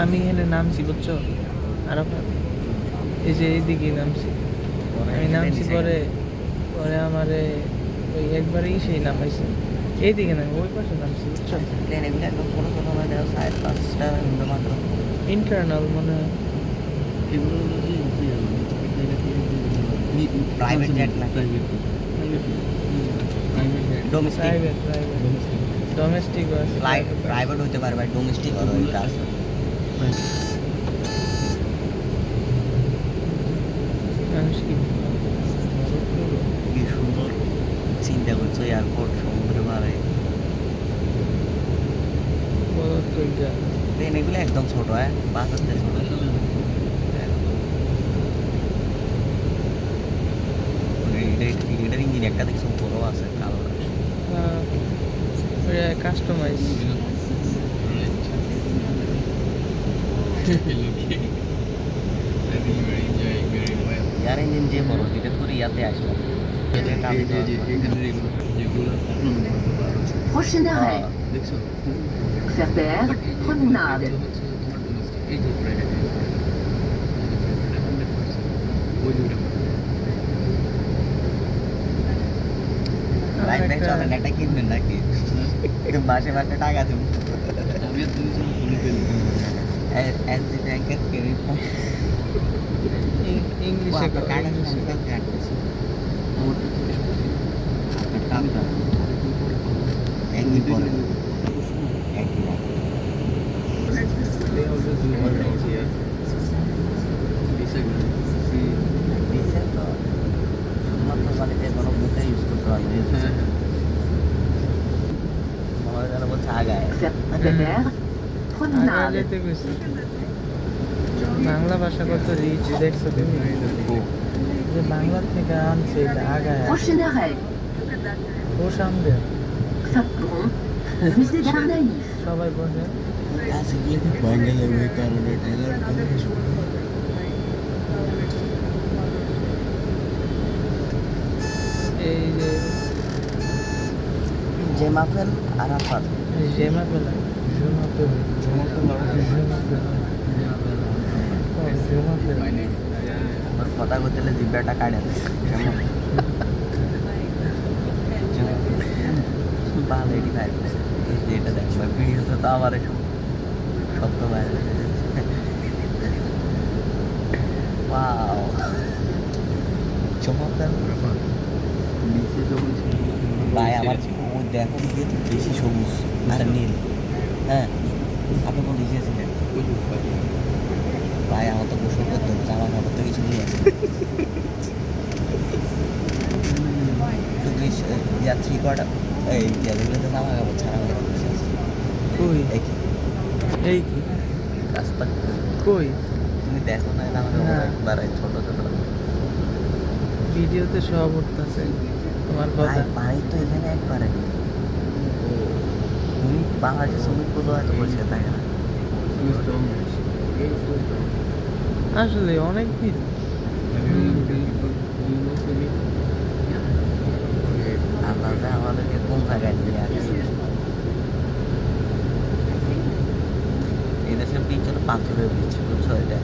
আমি এখানে নামছি বুঝছো আরাফাত, এই যে এইদিকে নামছি আমি নামছি পরে পরে আমারে ওই একবারে সেই নামাইছে এইদিকে না ওই পাশে নামছি বুঝছো। প্লেন এগুলো একদম ছোটো ছোটো মানে সাড়ে পাঁচটা মাত্র ইন্টারনাল মনে হয় এগুলো প্রাইভেট জেট না ডোমেস্টিক প্রাইভেট প্রাইভেট ডোমেস্টিক আছে প্রাইভেট হতে পারে ভাই ডোমেস্টিক হলো এটা আছে মানুষ কি কি সুন্দর চিন্তা করছো এয়ারপোর্ট সমুদ্রে পারে বড় তো এটা প্লেন এগুলো একদম ছোট হ্যাঁ বাসাতে ছোট এটার ইঞ্জিন একটা দেখছো বড় আছে কালো কাস্টমাইজ ইয়ার ইঞ্জিন যে বড় যেটা করে ইয়াতে আসলাম Prochaine arrêt, Ferber, promenade. Life bag চলেন একটা কিনবেন নাকি একটু মাসে মাসে টাকা দেবো এসডি ব্যাংকের ক্রেডিট ইংলিশে একদিন পরে একদিন ডিসেল তো শুধুমাত্র মানে যে কোনো বুথে ইউজ করতে পারবে আমার যেন বলছে আগায় Ferber, promenade. যেতে গেছি বাংলা ভাষা কত রিচ দেখছো তুমি যে বাংলা থেকে আনছে এটা আগায় Prochaine arrêt, ও সামনে Sapron, musée d'Arnaïs. সবাই বসে বাঙালি ওই কারণে এই যে জেমাফেল আরাফাত জেমা পেলা জমা পেলা জমা পেলা আমার কথা করতে হলে জিব্বাটা কাটে ভালো 85% এটা দেখবো ভিডিওতে তো আবার শব্দ বাইরে ওয়াও চমৎকার ভাই আমার দেখো দিকে তো বেশি সবুজ আর নীল হ্যাঁ আপনি কোন দিকে ছিলেন ভাই আমার তো গোসল করতে হচ্ছে আমার কাপড় তো কিছু নিয়ে আসে তো যাচ্ছি কটা এই যেগুলোতে জামা কাপড় ছাড়া হয়ে গেছে কই এই কি রাস্তা কই তুমি দেখো না জামা না। কাপড় একবার ছোট ছোট ভিডিওতে সব উঠতেছে তোমার কথা পানি তো এখানে একবারে তুমি বাংলাদেশের শ্রমিকগুলো হয়তো বলছে তাই না আসলে অনেক ভিড় আল্লাহ আমাদেরকে কোন জায়গায় নিয়ে আসছে এই দেশের বীজ হলো পাথরের বীজ বুঝছো এটা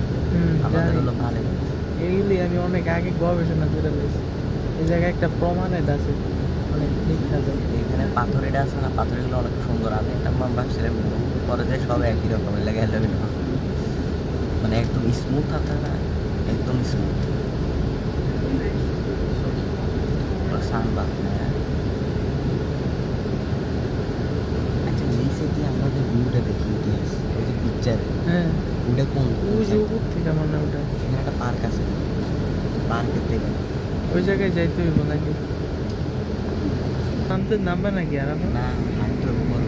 আমাদের হলো ভালো এইগুলি আমি অনেক আগে গবেষণা করে নিয়েছি এই জায়গায় একটা প্রমাণের আছে অনেক বিখ্যাত এখানে পাথরেটা আছে না পাথরগুলো অনেক সুন্দর আমি একটা ভাবছিলাম পরে যে সব একই রকমের লাগে মানে একদম স্মুথ আছে না একদম স্মুথ সানবাদ আচ্ছা নিচে যে আমরা যে ভিউটা দেখি ইতিহাস ওই যে পিকচারে হ্যাঁ ওটা কোন ওই যে উপর থেকে আমার না ওটা এখানে একটা পার্ক আছে পার্কের থেকে ওই জায়গায় যাইতে হইব নাকি নামতে নামবে নাকি আর আমার না হাঁটতে উপরে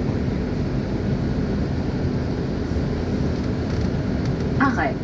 Arrêt,